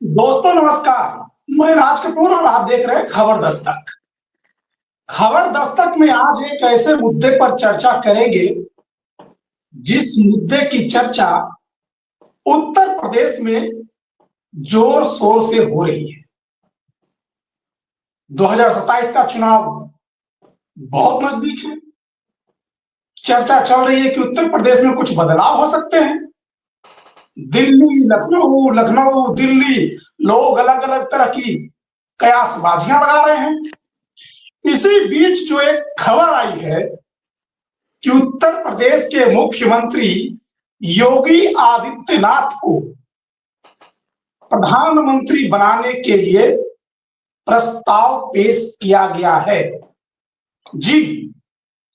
दोस्तों नमस्कार। मैं राज कपूर और आप देख रहे हैं खबर दस्तक। खबर दस्तक में आज एक ऐसे मुद्दे पर चर्चा करेंगे जिस मुद्दे की चर्चा उत्तर प्रदेश में जोर शोर से हो रही है। 2027 का चुनाव बहुत नजदीक है। चर्चा चल रही है कि उत्तर प्रदेश में कुछ बदलाव हो सकते हैं। दिल्ली, लखनऊ, लखनऊ, दिल्ली, लोग अलग अलग तरह की कयासबाजियां लगा रहे हैं। इसी बीच जो एक खबर आई है कि उत्तर प्रदेश के मुख्यमंत्री योगी आदित्यनाथ को प्रधानमंत्री बनाने के लिए प्रस्ताव पेश किया गया है। जी,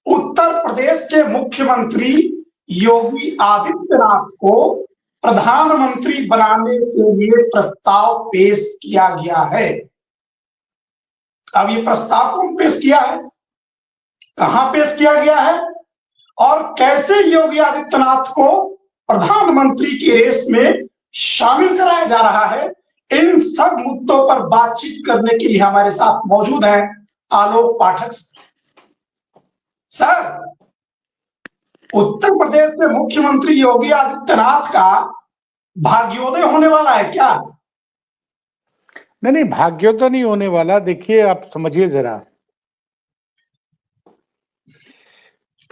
उत्तर प्रदेश के मुख्यमंत्री योगी आदित्यनाथ को प्रधानमंत्री बनाने के लिए प्रस्ताव पेश किया गया है। अब ये प्रस्ताव कौन पेश किया है, कहां पेश किया गया है और कैसे योगी आदित्यनाथ को प्रधानमंत्री की रेस में शामिल कराया जा रहा है, इन सब मुद्दों पर बातचीत करने के लिए हमारे साथ मौजूद हैं आलोक पाठक सर। उत्तर प्रदेश के मुख्यमंत्री योगी आदित्यनाथ का भाग्योदय होने वाला है क्या? नहीं, भाग्योदय नहीं होने वाला। देखिए, आप समझिए जरा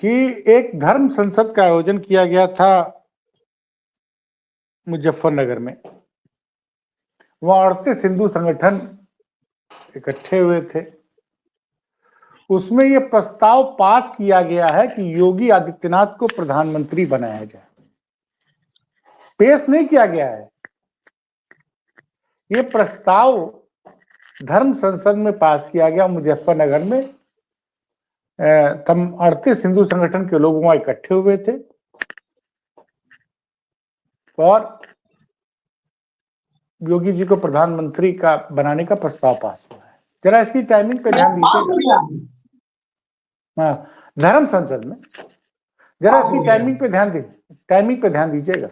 कि एक धर्म संसद का आयोजन किया गया था मुजफ्फरनगर में। वहां 38 हिंदू संगठन इकट्ठे हुए थे। उसमें यह प्रस्ताव पास किया गया है कि योगी आदित्यनाथ को प्रधानमंत्री बनाया जाए। पेश नहीं किया गया है, यह प्रस्ताव धर्म संसद में पास किया गया मुजफ्फरनगर में। 38 हिंदू संगठन के लोग वहां इकट्ठे हुए थे और योगी जी को प्रधानमंत्री का बनाने का प्रस्ताव पास हुआ है। जरा इसकी टाइमिंग पे ध्यान दीजिएगा। हाँ, धर्म संसद में जरा इसकी टाइमिंग पे ध्यान दीजिएगा।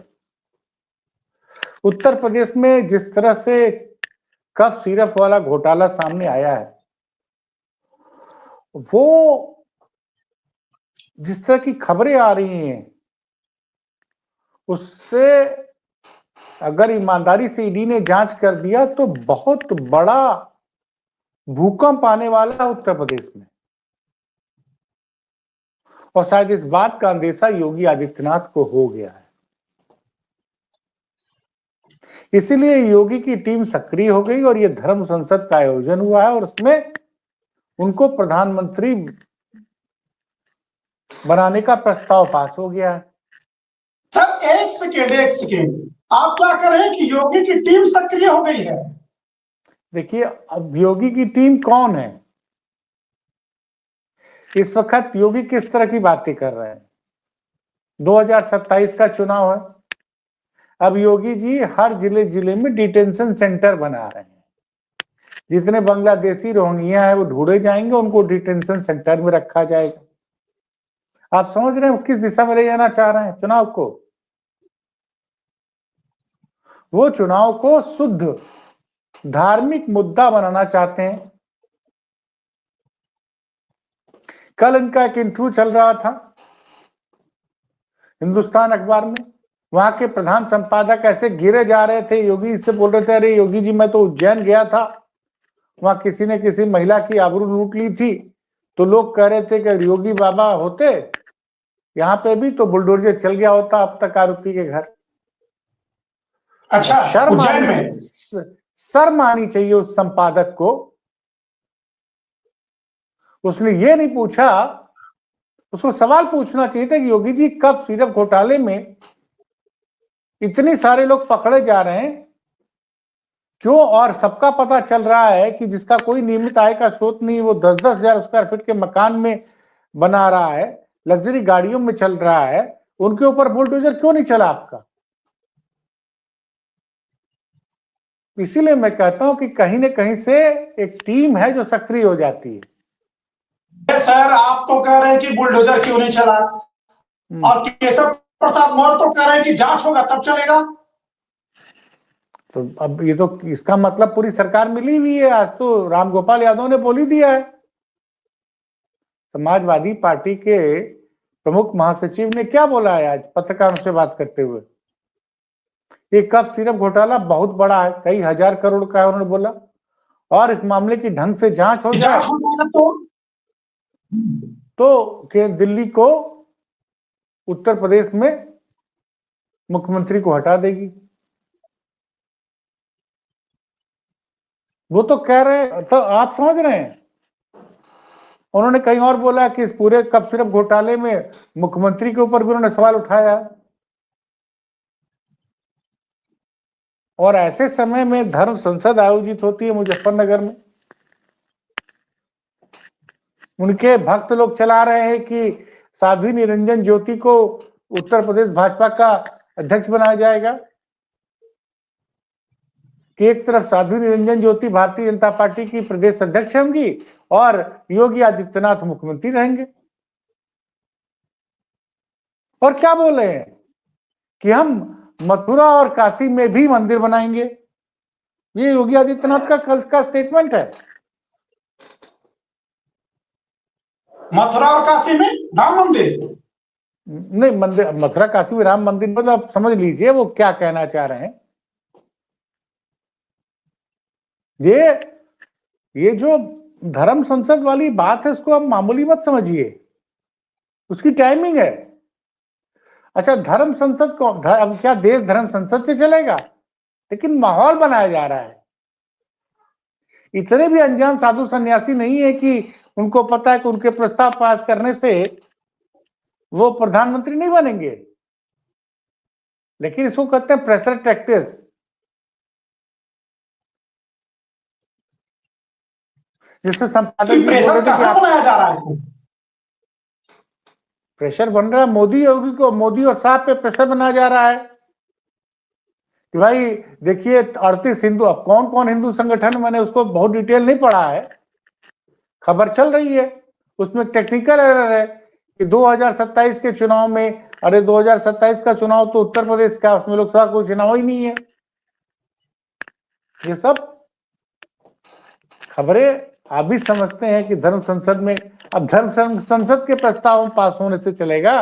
उत्तर प्रदेश में जिस तरह से कफ सिरप वाला घोटाला सामने आया है, वो जिस तरह की खबरें आ रही हैं, उससे अगर ईमानदारी से ईडी ने जांच कर दिया तो बहुत बड़ा भूकंप आने वाला है उत्तर प्रदेश में। और शायद इस बात का अंदेशा योगी आदित्यनाथ को हो गया है। इसीलिए योगी की टीम सक्रिय हो गई और ये धर्म संसद का आयोजन हुआ है और उसमें उनको प्रधानमंत्री बनाने का प्रस्ताव पास हो गया है। सर एक सेकेंड, आप क्या कर रहे हैं कि योगी की टीम सक्रिय हो गई है? देखिए, अब योगी की टीम कौन है? इस वक्त योगी किस तरह की बातें कर रहे हैं? 2027 का चुनाव है। अब योगी जी हर जिले में डिटेंशन सेंटर बना रहे हैं। जितने बांग्लादेशी रोहिंग्या है वो ढूंढे जाएंगे, उनको डिटेंशन सेंटर में रखा जाएगा। आप समझ रहे हैं वो किस दिशा में ले जाना चाह रहे हैं चुनाव को? वो चुनाव को शुद्ध धार्मिक मुद्दा बनाना चाहते हैं। कल इनका एक इंटरव्यू चल रहा था हिंदुस्तान अखबार में। वहां के प्रधान संपादक ऐसे घिरे जा रहे थे, योगी से बोल रहे थे, अरे योगी जी मैं तो उज्जैन गया था, वहां किसी ने किसी महिला की आबरू लूट ली थी, तो लोग कह रहे थे कि योगी बाबा होते यहाँ पे भी तो बुलडोजर चल गया होता अब तक आरोपी के घर। अच्छा, उज्जैन में शर्म आनी चाहिए उस संपादक को। उसने ये नहीं पूछा, उसको सवाल पूछना चाहिए था कि योगी जी कब सिरप घोटाले में इतने सारे लोग पकड़े जा रहे हैं क्यों? और सबका पता चल रहा है कि जिसका कोई नियमित आय का स्रोत नहीं, वो 10-10 हजार स्क्वायर फीट के मकान में बना रहा है, लग्जरी गाड़ियों में चल रहा है, उनके ऊपर बुलडोजर क्यों नहीं चला आपका? इसीलिए मैं कहता हूं कि कहीं ना कहीं से एक टीम है जो सक्रिय हो जाती है। सर आप तो कह रहे हैं कि बुलडोजर क्यों नहीं चला, और केशव प्रसाद मौर्य तो कह रहे हैं कि जांच होगा तब चलेगा। तो अब ये तो इसका मतलब पूरी सरकार मिली हुई है। आज तो रामगोपाल यादव ने बोल ही दिया है। समाजवादी पार्टी के प्रमुख महासचिव ने क्या बोला है आज पत्रकारों से बात करते हुए? ये कफ सिरप घोटाला बहुत बड़ा है, कई हजार करोड़ का है उन्होंने बोला, और इस मामले की ढंग से जांच हो जाए जांच हो जाएगा तो दिल्ली को उत्तर प्रदेश में मुख्यमंत्री को हटा देगी। वो तो कह रहे हैं, तो आप समझ रहे हैं। उन्होंने कहीं और बोला कि इस पूरे कप सिरप घोटाले में मुख्यमंत्री के ऊपर भी उन्होंने सवाल उठाया। और ऐसे समय में धर्म संसद आयोजित होती है मुजफ्फरनगर में, उनके भक्त लोग चला रहे हैं कि साध्वी निरंजन ज्योति को उत्तर प्रदेश भाजपा का अध्यक्ष बनाया जाएगा, कि एक तरफ साध्वी निरंजन ज्योति भारतीय जनता पार्टी की प्रदेश अध्यक्ष होंगी और योगी आदित्यनाथ मुख्यमंत्री रहेंगे। और क्या बोले हैं कि हम मथुरा और काशी में भी मंदिर बनाएंगे। ये योगी आदित्यनाथ का कल का स्टेटमेंट है। मथुरा और काशी में राम मंदिर नहीं, मंदिर मथुरा काशी में राम मंदिर, मतलब आप समझ लीजिए वो क्या कहना चाह रहे हैं। ये जो धर्म संसद वाली बात है उसको आप मामूली मत समझिए, उसकी टाइमिंग है। अच्छा, धर्म संसद को अब क्या देश धर्म संसद से चलेगा? लेकिन माहौल बनाया जा रहा है। इतने भी अनजान साधु सन्यासी नहीं है कि उनको पता है कि उनके प्रस्ताव पास करने से वो प्रधानमंत्री नहीं बनेंगे, लेकिन इसको कहते हैं प्रेशर टैक्टिक्स। जिससे संपादक जी बोल प्रेशर रहे थे कि कहां बनाया जा रहा है इसको? प्रेशर बन रहा है मोदी योगी को, मोदी और साहब पे प्रेशर बनाया जा रहा है कि भाई देखिए 38 हिंदू, अब कौन कौन हिंदू संगठन, मैंने उसको बहुत डिटेल नहीं पढ़ा है, खबर चल रही है उसमें टेक्निकल एरर है कि 2027 के चुनाव में, अरे 2027 का चुनाव तो उत्तर प्रदेश का, उसमें लोकसभा कोई चुनाव ही नहीं है। ये सब खबरें आप भी समझते हैं कि धर्म संसद में, अब धर्म संसद के प्रस्ताव पास होने से चलेगा?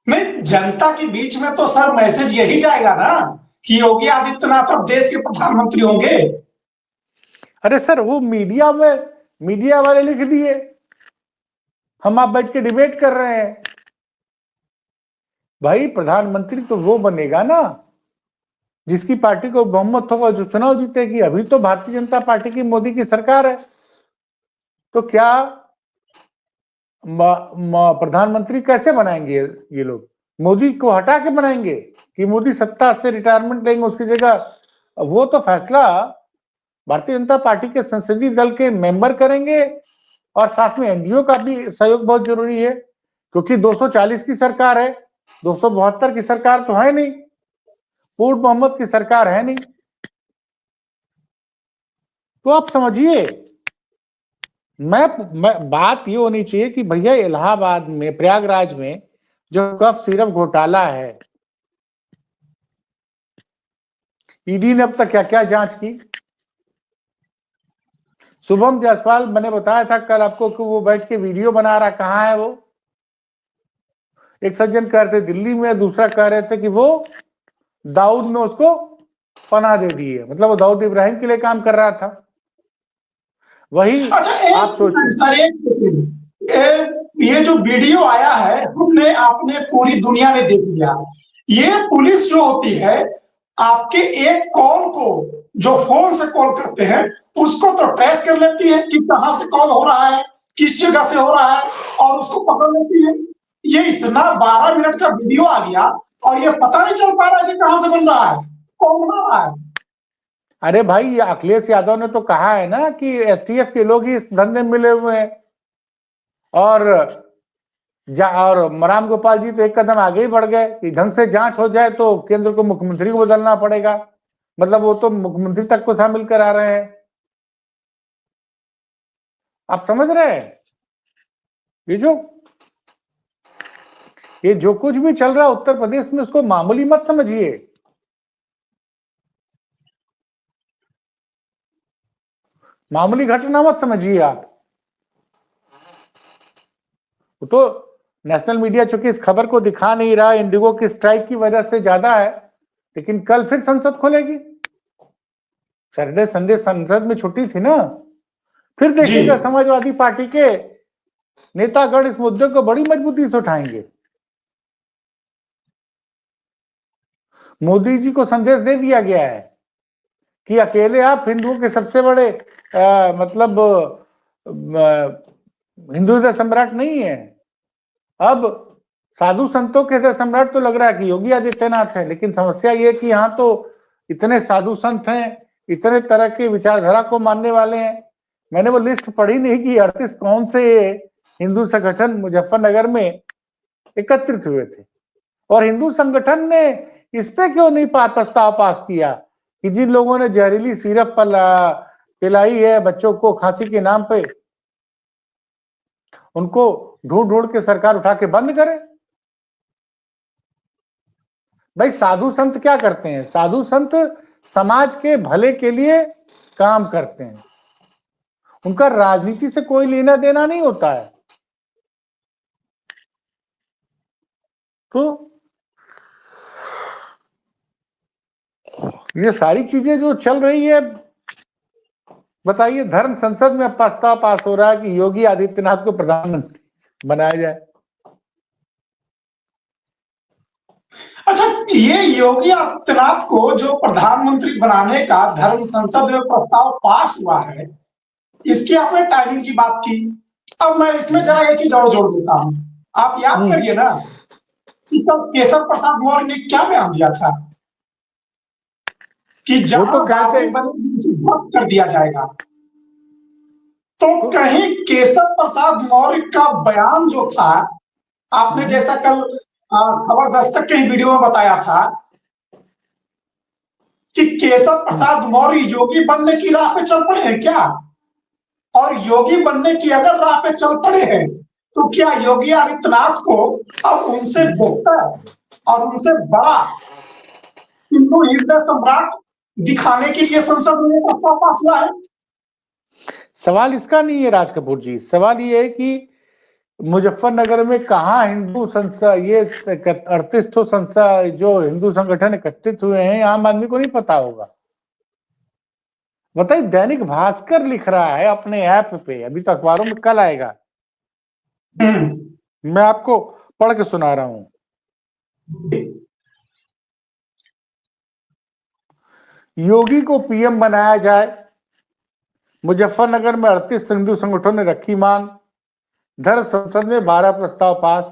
नहीं, जनता के बीच में तो सर मैसेज यही जाएगा ना कि योगी आदित्यनाथ अब देश के प्रधानमंत्री होंगे। अरे सर, वो मीडिया वाले लिख दिए, हम आप बैठ के डिबेट कर रहे हैं। भाई प्रधानमंत्री तो वो बनेगा ना जिसकी पार्टी को बहुमत होगा, जो चुनाव जीतेगी। अभी तो भारतीय जनता पार्टी की मोदी की सरकार है, तो क्या प्रधानमंत्री कैसे बनाएंगे ये लोग? मोदी को हटा के बनाएंगे कि मोदी सत्ता से रिटायरमेंट लेंगे, उसकी जगह? वो तो फैसला भारतीय जनता पार्टी के संसदीय दल के मेंबर करेंगे, और साथ में एनडीओ का भी सहयोग बहुत जरूरी है, क्योंकि 240 की सरकार है, 272 की सरकार तो है नहीं, पूर्ण बहुमत की सरकार है नहीं। तो आप समझिए, मैं बात ये होनी चाहिए कि भैया इलाहाबाद में, प्रयागराज में जो कफ सिरप घोटाला है, ईडी ने अब तक क्या क्या जांच की। शुभम जायसवाल, मैंने बताया था कल आपको कि वो बैठ के वीडियो बना रहा, कहाँ है वो? एक सज्जन कह रहे थे दिल्ली में, दूसरा कह रहे थे कि वो दाऊद ने उसको पनाह दे दी है, मतलब वो दाऊद इब्राहिम के लिए काम कर रहा था। वही अच्छा, आप सोचिए सर एक सेकंड, ये जो वीडियो आया है हमने, आपने, पूरी दुनिया ने देख लिया। ये पुलिस जो होती है, आपके एक कॉल को जो फोन से कॉल करते हैं उसको तो ट्रेस कर लेती है कि कहां से कॉल हो रहा है, किस जगह से हो रहा है, और उसको पकड़ लेती है। ये इतना 12 मिनट का वीडियो आ गया और ये पता नहीं चल पा रहा है कि कहां से बन रहा है, कौन बना रहा है। अरे भाई अखिलेश यादव ने तो कहा है ना कि एसटीएफ के लोग ही इस धंधे में मिले हुए हैं, और राम गोपाल जी तो एक कदम आगे ही बढ़ गए कि ढंग से जांच हो जाए तो केंद्र को मुख्यमंत्री को बदलना पड़ेगा, मतलब वो तो मुख्यमंत्री तक को शामिल करा रहे हैं। आप समझ रहे हैं? ये जो कुछ भी चल रहा है उत्तर प्रदेश में, उसको मामूली मत समझिए। मामूली घटना मत समझिए आप। तो नेशनल मीडिया चूंकि इस खबर को दिखा नहीं रहा, इंडिगो की स्ट्राइक की वजह से ज्यादा है, लेकिन कल फिर संसद खुलेगी। सैटरडे संडे संसद में छुट्टी थी ना। फिर देखिएगा समाजवादी पार्टी के नेतागण इस मुद्दे को बड़ी मजबूती से उठाएंगे। मोदी जी को संदेश दे दिया गया है कि अकेले आप हिंदुओं के सबसे बड़े मतलब हिंदू हृदय सम्राट नहीं है। अब साधु संतों के हृदय सम्राट तो लग रहा है कि योगी आदित्यनाथ है, लेकिन समस्या ये कि यहाँ तो इतने साधु संत हैं, इतने तरह के विचारधारा को मानने वाले हैं। मैंने वो लिस्ट पढ़ी नहीं कि 38 कौन से हिंदू संगठन मुजफ्फरनगर में एकत्रित हुए थे, और हिंदू संगठन ने इस पे क्यों नहीं प्रस्ताव पास किया कि जिन लोगों ने जहरीली सिरप पिलाई है बच्चों को खांसी के नाम पे, उनको ढूंढ ढूंढ के सरकार उठा के बंद करे। भाई साधु संत क्या करते हैं? साधु संत समाज के भले के लिए काम करते हैं, उनका राजनीति से कोई लेना देना नहीं होता है। तो ये सारी चीजें जो चल रही है, बताइए, धर्म संसद में प्रस्ताव पास हो रहा है कि योगी आदित्यनाथ को प्रधानमंत्री बनाया जाए। अच्छा, ये योगी आदित्यनाथ को जो प्रधानमंत्री बनाने का धर्म संसद में प्रस्ताव पास हुआ है, इसकी आपने टाइमिंग की बात की। अब मैं इसमें जरा एक चीज और जोड़ देता हूं। आप याद करिए ना कि तब केशव प्रसाद मौर्य ने क्या बयान दिया था कि जहां बाबरी बनेगी उसे ध्वस्त कर दिया जाएगा। तो कहीं केशव प्रसाद मौर्य का बयान जो था, आपने जैसा कल खबर दस्तक के वीडियो में बताया था कि केशव प्रसाद मौर्य योगी बनने की राह पे चल पड़े हैं क्या? और योगी बनने की अगर राह पे चल पड़े हैं तो क्या योगी आदित्यनाथ को अब उनसे बेहतर और उनसे बड़ा हिंदू हृदय सम्राट दिखाने के लिए संसद में प्रस्ताव पास हुआ है? सवाल इसका नहीं है राज कपूर जी, सवाल ये है कि मुजफ्फरनगर में कहा हिंदू संस्था, ये 38 तो संस्था जो हिंदू संगठन एकत्रित हुए हैं, आम आदमी को नहीं पता होगा। बताइए, दैनिक भास्कर लिख रहा है अपने ऐप पे, अभी तो अखबारों में कल आएगा, मैं आपको पढ़ के सुना रहा हूं। योगी को पीएम बनाया जाए, मुजफ्फरनगर में 38 हिंदू संगठनों ने रखी मांग, धर्म संसद में 12 प्रस्ताव पास।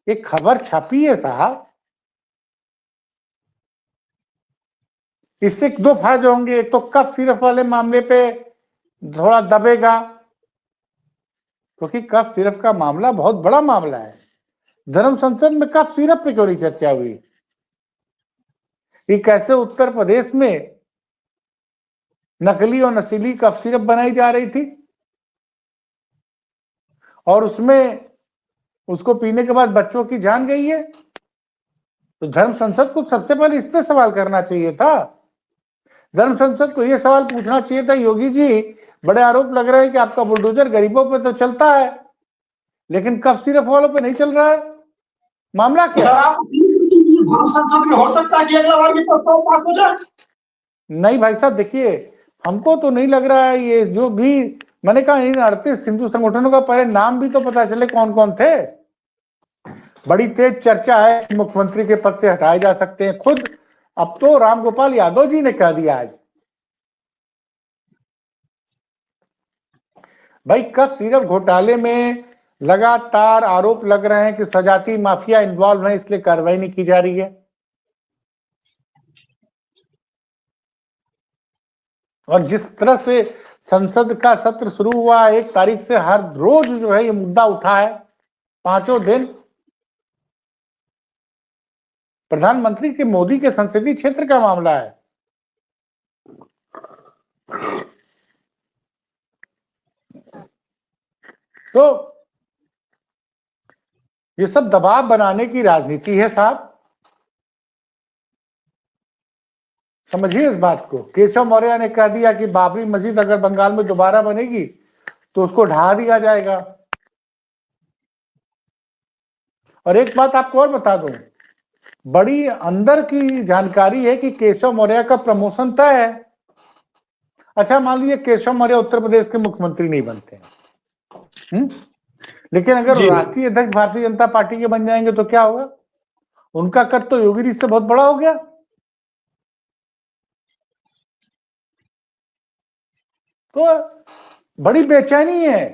एक खबर छपी है साहब, इससे दो फायदे होंगे। एक तो कफ सिरप वाले मामले पे थोड़ा दबेगा, क्योंकि कफ सिरप का मामला बहुत बड़ा मामला है। धर्म संसद में कफ सिरप पे क्यों नहीं चर्चा हुई? कि कैसे उत्तर प्रदेश में नकली और नशीली कफ सिरप बनाई जा रही थी, और उसमें उसको पीने के बाद बच्चों की जान गई है। तो धर्म संसद को सबसे पहले इस पे सवाल करना चाहिए था। धर्म संसद को यह सवाल पूछना चाहिए था, योगी जी बड़े आरोप लग रहे हैं कि आपका बुलडोजर गरीबों पे तो चलता है लेकिन कफ सिरप वालों पे नहीं चल रहा है, मामला क्या है? धर्म संसद में हो सकता है कि अगला बार ये प्रस्ताव पास हो जाए। नहीं भाई साहब, देखिए, हमको तो नहीं लग रहा है। ये जो भी मैंने कहा, इन 38 हिंदू संगठनों का पहले नाम भी तो पता चले कौन कौन थे। बड़ी तेज चर्चा है कि मुख्यमंत्री के पद से हटाए जा सकते हैं। खुद अब तो रामगोपाल यादव जी ने कह दिया आज। भाई कफ सिरप घोटाले में लगातार आरोप लग रहे हैं कि सजाती माफिया इन्वॉल्व है, इसलिए कार्रवाई नहीं की जा रही है। और जिस तरह से संसद का सत्र शुरू हुआ, 1 तारीख से हर रोज जो है ये मुद्दा उठा है, 5 दिन। प्रधानमंत्री के मोदी के संसदीय क्षेत्र का मामला है। तो ये सब दबाव बनाने की राजनीति है साहब। समझिए इस बात को। केशव मौर्य ने कह दिया कि बाबरी मस्जिद अगर बंगाल में दोबारा बनेगी तो उसको ढहा दिया जाएगा। और एक बात आपको और बता दूं, बड़ी अंदर की जानकारी है कि केशव मौर्य का प्रमोशन तय है। अच्छा, मान लीजिए केशव मौर्य उत्तर प्रदेश के मुख्यमंत्री नहीं बनते हैं, लेकिन अगर जी राष्ट्रीय अध्यक्ष भारतीय जनता पार्टी के बन जाएंगे तो क्या होगा? उनका कद तो योगी जी से बहुत बड़ा हो गया। तो बड़ी बेचैनी है,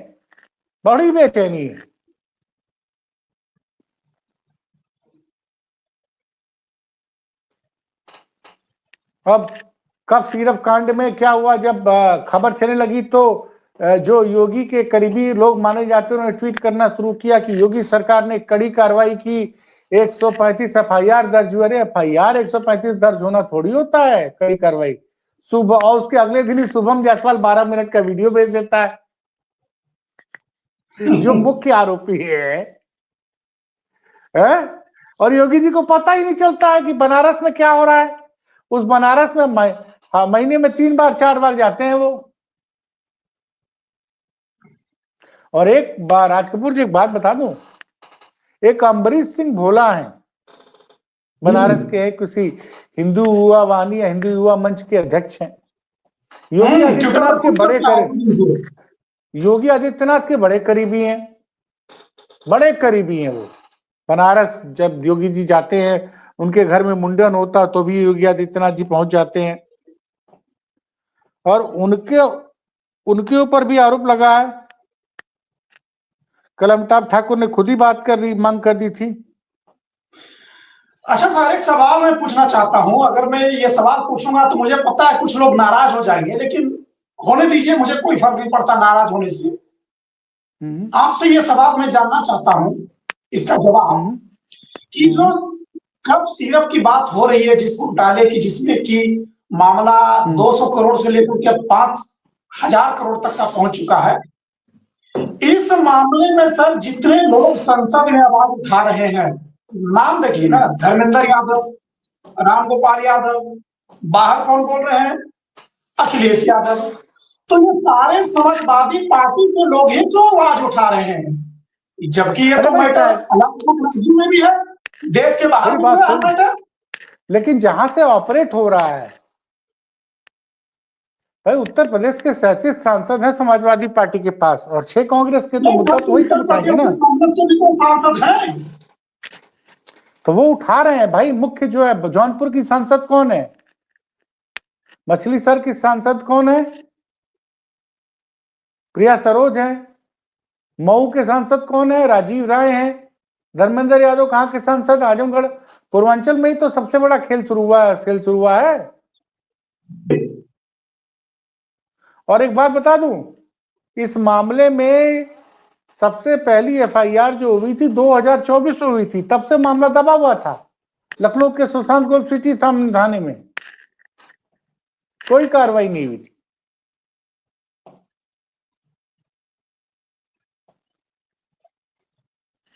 बड़ी बेचैनी है। अब कब सीरप कांड में क्या हुआ, जब खबर चलने लगी तो जो योगी के करीबी लोग माने जाते हैं उन्होंने ट्वीट करना शुरू किया कि योगी सरकार ने कड़ी कार्रवाई की, 135 एफआईआर दर्ज हुए। अरे एफआईआर 135 दर्ज होना थोड़ी होता है कड़ी कार्रवाई। सुबह और उसके अगले दिन ही शुभम जायसवाल 12 मिनट का वीडियो भेज देता है, जो मुख्य आरोपी है? और योगी जी को पता ही नहीं चलता है कि बनारस में क्या हो रहा है। उस बनारस में महीने में 3 बार 4 बार जाते हैं वो। और एक बार राज कपूर जी एक बात बता दूं, एक अम्बरीश सिंह भोला है, बनारस के किसी हिंदू युवा वाहिनी या हिंदू युवा मंच के अध्यक्ष हैं। योगी ट्विटर पर आदित्यनाथ के खूब बड़े चर्चा करीब, होती है। योगी आदित्यनाथ के बड़े करीबी हैं, बड़े करीबी हैं वो। बनारस जब योगी जी जाते हैं, उनके घर में मुंडन होता तो भी योगी आदित्यनाथ जी पहुंच जाते हैं। और उनके ऊपर भी आरोप लगा है। कल अमिताभ ठाकुर ने खुद ही बात कर दी, मांग कर दी थी। अच्छा सर, एक सवाल मैं पूछना चाहता हूं। अगर मैं ये सवाल पूछूंगा तो मुझे पता है कुछ लोग नाराज हो जाएंगे, लेकिन होने दीजिए, मुझे कोई फर्क नहीं पड़ता नाराज होने से। आपसे ये सवाल मैं जानना चाहता हूं, इसका जवाब, कि जो कप सिरप की बात हो रही है जिस घोटाले की, जिसमें कि मामला 200 करोड़ से लेकर के 5,000 करोड़ तक का पहुंच चुका है, इस मामले में सर जितने लोग संसद में आवाज उठा रहे हैं, नाम देखिए ना, धर्मेंद्र यादव, रामगोपाल यादव, बाहर कौन बोल रहे हैं, अखिलेश यादव। तो ये सारे समाजवादी पार्टी के लोग ही क्यों आवाज उठा रहे हैं, जबकि ये तो मैटर अलग राज्यों में भी है, देश के बाहर भी है मैटर। लेकिन जहां से ऑपरेट हो रहा है भाई, उत्तर प्रदेश के 37 सांसद हैं समाजवादी पार्टी के पास और 6 कांग्रेस के, तो मुद्दा तो वही सब उठाएंगे ना। कांग्रेस के भी तो सांसद हैं, तो वो उठा रहे हैं भाई। मुख्य जो है, जौनपुर की सांसद कौन है? मछली शहर की सांसद कौन है? प्रिया सरोज है। मऊ के सांसद कौन है? राजीव राय हैं। धर्मेंद्र यादव कहाँ के सांसद? आजमगढ़। पूर्वांचल में ही तो सबसे बड़ा खेल शुरू हुआ है। और एक बात बता दूं, इस मामले में सबसे पहली एफआईआर जो हुई थी 2024 में हुई थी, तब से मामला दबा हुआ था लखनऊ के सुशांत गोल्ड सिटी थाने में, कोई कार्रवाई नहीं हुई थी।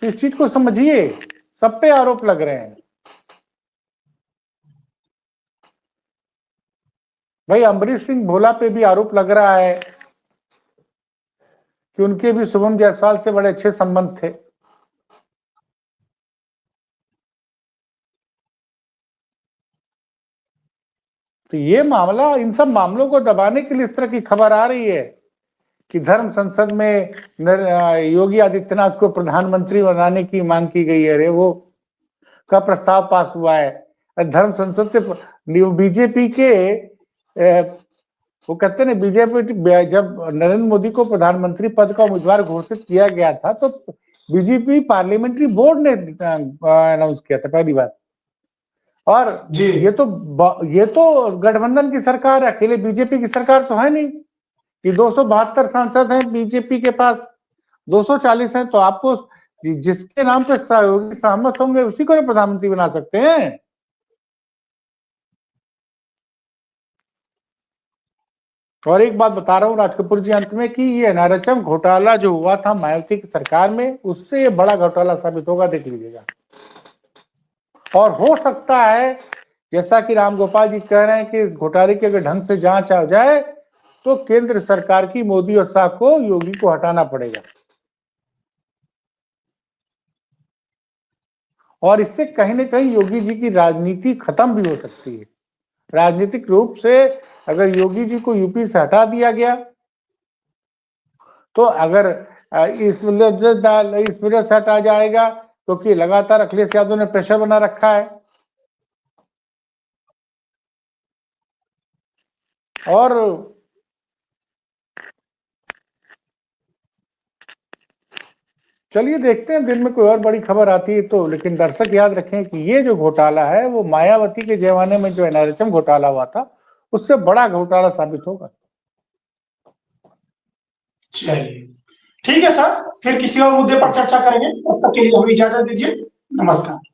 इस चीज को समझिए, सब पे आरोप लग रहे हैं भाई। अम्बरीश सिंह भोला पे भी आरोप लग रहा है कि उनके भी शुभम जायसवाल से बड़े अच्छे संबंध थे। तो ये मामला, इन सब मामलों को दबाने के लिए इस तरह की खबर आ रही है कि धर्म संसद में योगी आदित्यनाथ को प्रधानमंत्री बनाने की मांग की गई है। अरे वो का प्रस्ताव पास हुआ है धर्म संसद से। बीजेपी के वो कहते हैं बीजेपी, जब नरेंद्र मोदी को प्रधानमंत्री पद का उम्मीदवार घोषित किया गया था तो बीजेपी पार्लियामेंट्री बोर्ड ने अनाउंस किया था पहली बार। और ये तो गठबंधन की सरकार है, अकेले बीजेपी की सरकार तो है नहीं। ये 272 सांसद हैं बीजेपी के पास, 240 हैं, तो आपको जिसके नाम पे सहमत होंगे उसी को प्रधानमंत्री बना सकते हैं। और एक बात बता रहा हूं राज कपूर जी अंत में, कि ये नारचम घोटाला जो हुआ था मायावती की सरकार में, उससे ये बड़ा घोटाला साबित होगा, देख लीजिएगा। और हो सकता है जैसा कि रामगोपाल जी कह रहे हैं कि इस घोटाले की अगर ढंग से जांच आ जाए तो केंद्र सरकार की मोदी और शाह को योगी को हटाना पड़ेगा, और इससे कहीं ना कहीं योगी जी की राजनीति खत्म भी हो सकती है। राजनीतिक रूप से अगर योगी जी को यूपी से हटा दिया गया तो अगर इस वजह से हटा जाएगा क्योंकि लगातार अखिलेश यादव ने प्रेशर बना रखा है। और चलिए देखते हैं दिन में कोई और बड़ी खबर आती है तो, लेकिन दर्शक याद रखें कि ये जो घोटाला है वो मायावती के जमाने में जो एनआरएचएम घोटाला हुआ था उससे बड़ा घोटाला साबित होगा। चलिए ठीक है सर, फिर किसी और मुद्दे पर चर्चा करेंगे, तब तक के लिए हमें इजाजत दीजिए। नमस्कार।